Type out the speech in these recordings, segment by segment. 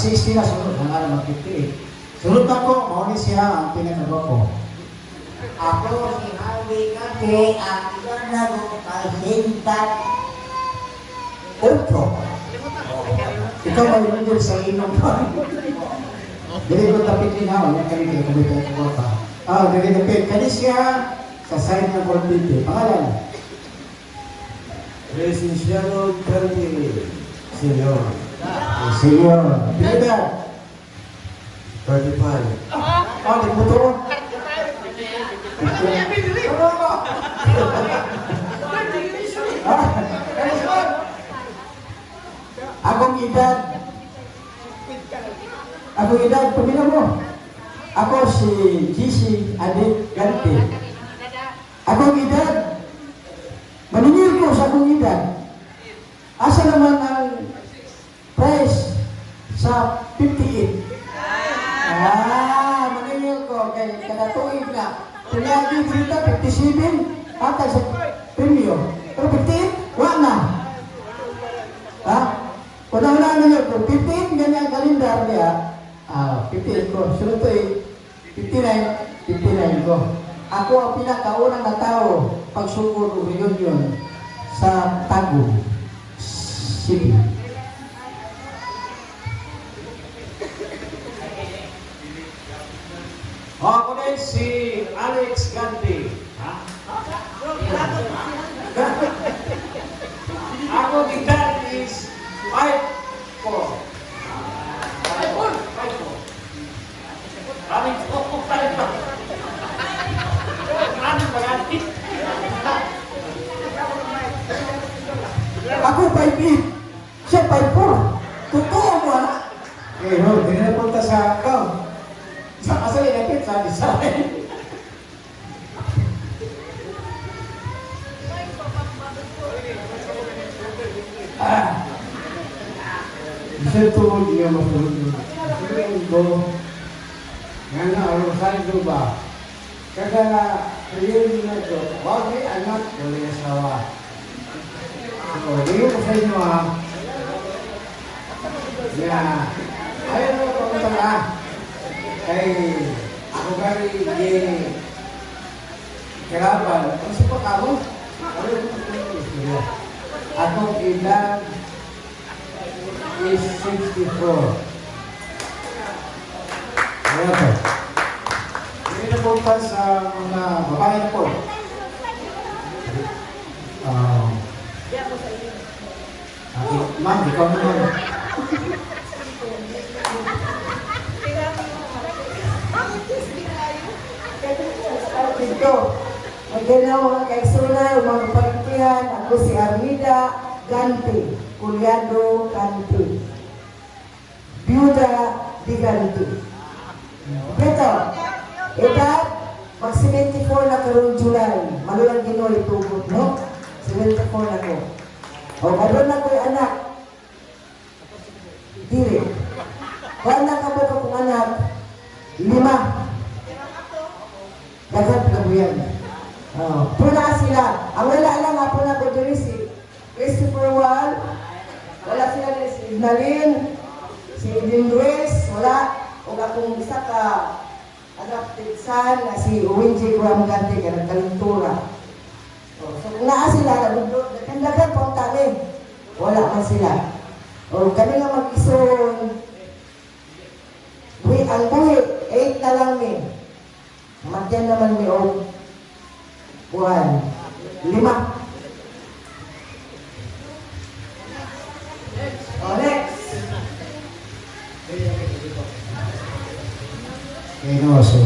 mag-60 na sunod, nga na mag-58. Sunod na ko, mauni siya ang pinagagawa ko. Ako si Harvey Kake, ang ilanado kalhintan. Ocho. Ikaw may nandun sa inom pa. Dili ko tapit din ako, yung kanina kung may kaya pa. Dili tapit. Kani siya sa side ng Corpite. Pangalan? Presidencial Cartier, Senyor. Senyor. Pinida? 35. Di mo to? Akong edad. Akong edad, pumila mo. Ako si GC Adik Ganti. Akong edad. Maningil ko sa akong edad. Asa naman ang price sa 58? Maningil ko kay kada tuig na. Tulagi dito 57 patag sa premium. Pero 58, wala na. Una-una ninyo, kung 15 ganyan kalendar niya, 58 ko. Sunod to 59 ko. Ako ang pinakaunang na tao pagsugod o reunion sa Tagum City. Ako din si Alex Ganti. Ako edad is 5'4". Kaming pokok tayo pa. Anong baganti? Ako 5'8", siya 5'4". Totoo mo hindi na punta sa account. Sa kasali napit sa design. Bisa turun dia masuk. Turun go. Ngana orang saya ba. Kada reunion na to. Wag ni anak boleh sawa. So, dia ko sa inyo Ya. Ayo mo pagkatala. Kay ako gari di keraban. Ano sa pagkamo? Atong edad is 64. Ayan. Hindi na punta sa mga babae na po. Ma'am, ikaw naman. Ito, magandang mga kaigsunan, mga pagkikihan, ako si Armida Ganti, Culiado Ganti, Biuda di Ganti. Ito, edad, mag-74 na karong July, malulang Ginoy tugot, no? 74 na ko. O, karoon na ko'y anak. Dili. Kung anak ka ba kung anak, 5. Dagat na po yan. Puna sila. Ang wala lang nga po na ko diri si Christopher Wall. Wala sila diri si Idnalyn, si Edwin Luis, wala. O akong isa ka adopted son na si Owen J. Graham Ganti, ka nagkalintura. So kung naa sila, nagkandagan po ang tali. Wala man sila. O kami nga mag-ison. Ang buhi, 8 na lang ni. Magyan naman ni O. 1, 5. Next. Okay, no, so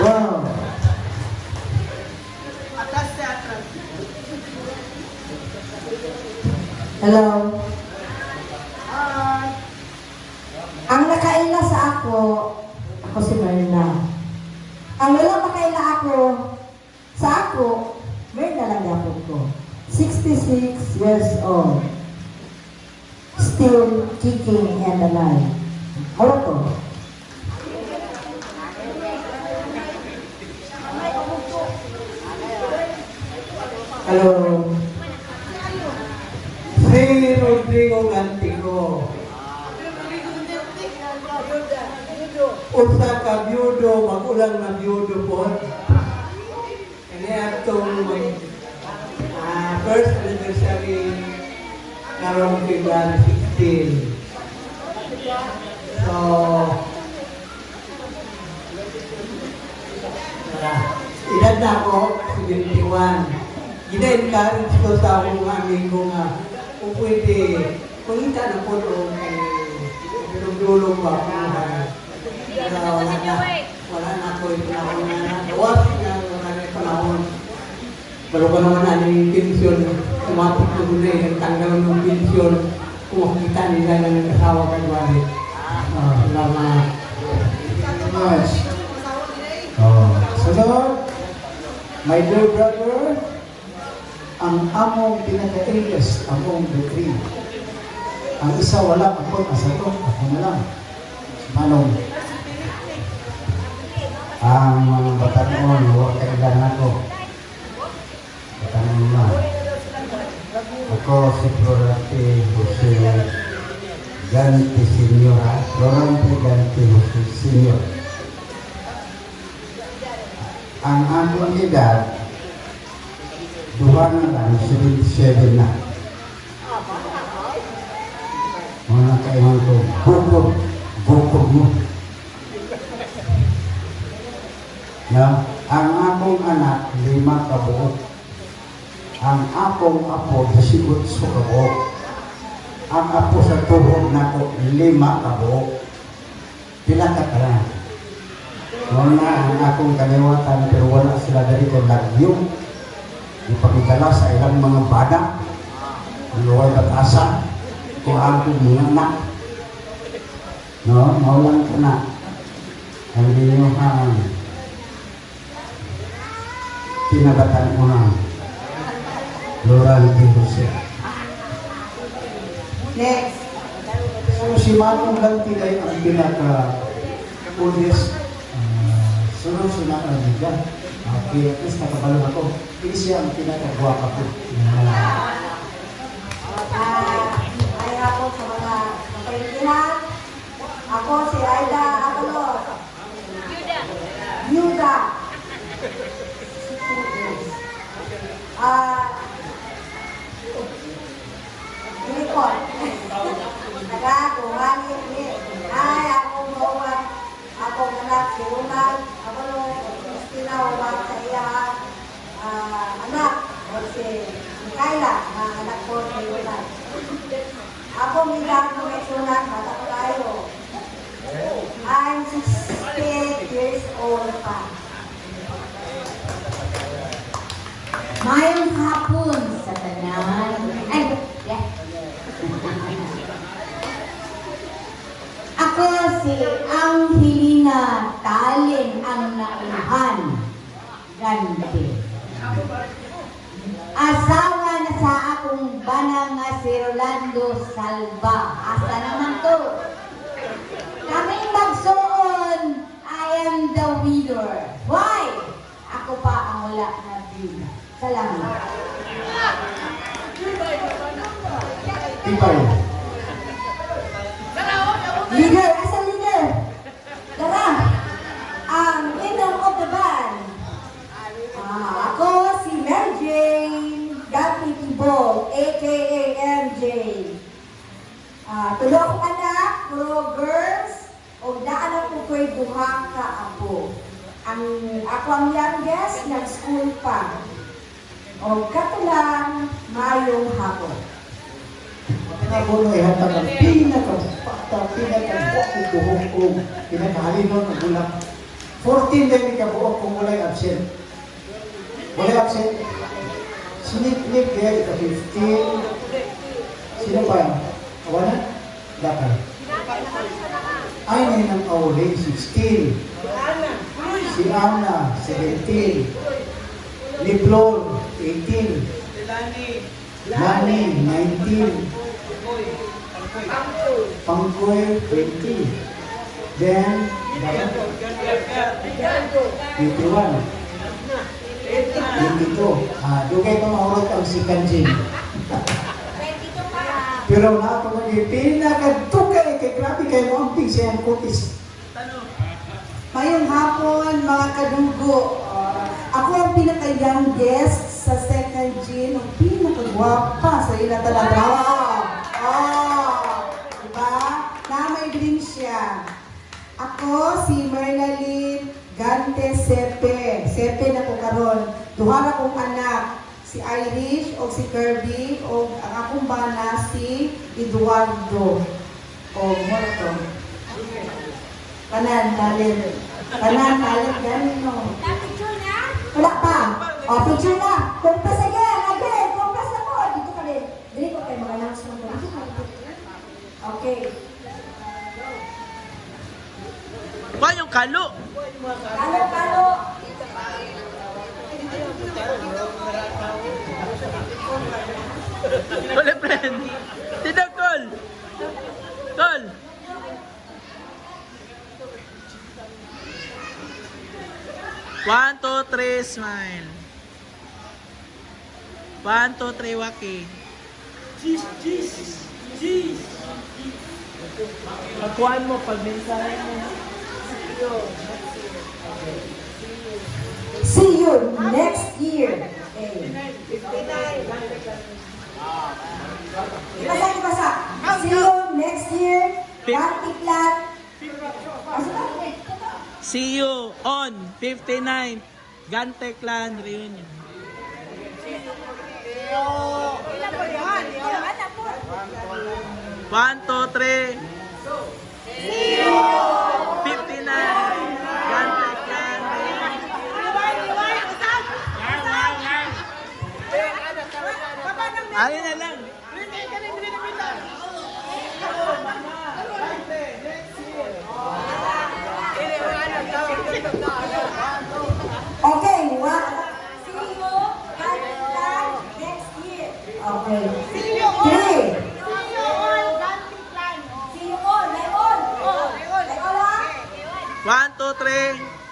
wow. Hello. Ang nakaila sa ako si Merna. Ang wala makaila sa ako, Merna lang yapon ko. 66 years old. Still kicking and alive. Ano to? Hello. Si Rodrigo Ganti. usa ka byudo, magulang na byudo po. Kani atong first anniversary karong February 16. So, edad na ako, 71. Gina-encourage ko sa akong mga amigo nga kung pwede, pangita na po ito kay dulong ba ako wala na ako yung panahon na nawas na wala na yung panahon. Pero pa naman ano yung pensyon, tumapit na muna yung tanggal ng pensyon kung makita nila na nag-asawa kay Wari. Salamat. Much. Sunod, my dear brother, ang among pinaka-eldest, among decree. Ang isa wala ako, ang sato, ako na lang. Manong, ang mga bata noon, huwag kailangan ako. Bata na. Ako si Florante Jose Ganti Senior, Florante Ganti Jose Senior. Ang akong edad, duha na lang, 77 na. Mga kaiman ko, bukog mo. Na, ang akong anak, 5 ka buok. Ang akong apo, 18 ka buok. Ang apo sa tuhod na ko, 5 ka buok. Pila ka tanan. Muna ang akong kaliwatan, pero wala sila dari ko lagyong. Ipakikala sa ilang mga bada. Luway batasan. Kung akong mga anak. No, maulang ko na. Ang dinuhan. Pinabatan ko na. Florante Jose. Next. So si Manong Ganti ay ang pinaka-oldest. Sunod sila ang liga. Okay, at least nakabalo ako. Hindi siya ang pinaka-guwapa ko. Ay ako sa mga kapaligiran. Ako si Aida Abalos. Yuda. Unicorn. Nagagumani ni. Ay, ako mga akong anak si Unal. Ako nung Christina Umar sa iya anak. O si Kayla, na anak ko ni Unal. Ako minang ng isunan, bata ko tayo. I'm 68 years old pa. Mayong hapon sa tanan. Ay, yeah. Ako si Angelina Talin ang nauhan. Ganti. Asawa na sa akong bana nga si Rolando Salva. Asa naman to? Kaming magsuon, I am the winner. Why? Ako pa ang wala na view. Salamat. Tipay. Leader, asa leader? Tara! Ang winner of the band. Ako si Mary Jane Gapi Tibol, a.k.a. MJ. Tulo akong anak, puro girls, o daan ako ko'y duha ka apo. Ako ang youngest, nag-school pa. O katulang, mayong hapon. Pagkabuno ay hatang ang pinaka-pakta, pinaka-buok buhok ko. Pinaka-halino ng bulak. 14 din ikabuok kung wala'y absent. Wala'y absent. Sinip-nip kaya ika-15. Sino ba yan? Awana? Dakar. Ay, may nang awali, 16. Si Ana, 17. Liblon, 18. Lani, 19. Pangkoy, 20. Then, 21. 22. Dugay pa maurot ang si Kanjin. Pero na ako mag-pinakadugay kay grabe kayo mo ang siya ang kutis. ngayong hapon, mga kadugo, ako ang pinaka-youngest sa second gen, ang pinaka-gwapa sa ila talaga. Diba? Na may green siya. Ako si Mernaline Gante Sepe. Sepe na ko karon. Duha kong anak, si Irish o si Kirby o ang akong bana si Eduardo. O mo to. Kanan talent. Kanan talent ganin no. Wala pa. O picture na. Kumpas again. Kumpas na po. Dito ka rin. Dili ko kayo mag-announcement ko. Dito ka rin. Okay. Pa yung kalo. Kalo. Wala friend. Tidak call. Call. One, two, three, smile. 1, 2, 3, waki. Pagkuhan mo, pag mensahe mo. See you next year. Okay. Ibasa. See you next year. Partiklat. See you on 59 Gante Clan Reunion. 1, 2, 3. See you 59 Gante Clan Reunion. Ayun na lang. Okay, what? See you Partiklat next year. Okay. See you all. 3. See you all. Like all. Like all, ha? 1, 2, 3.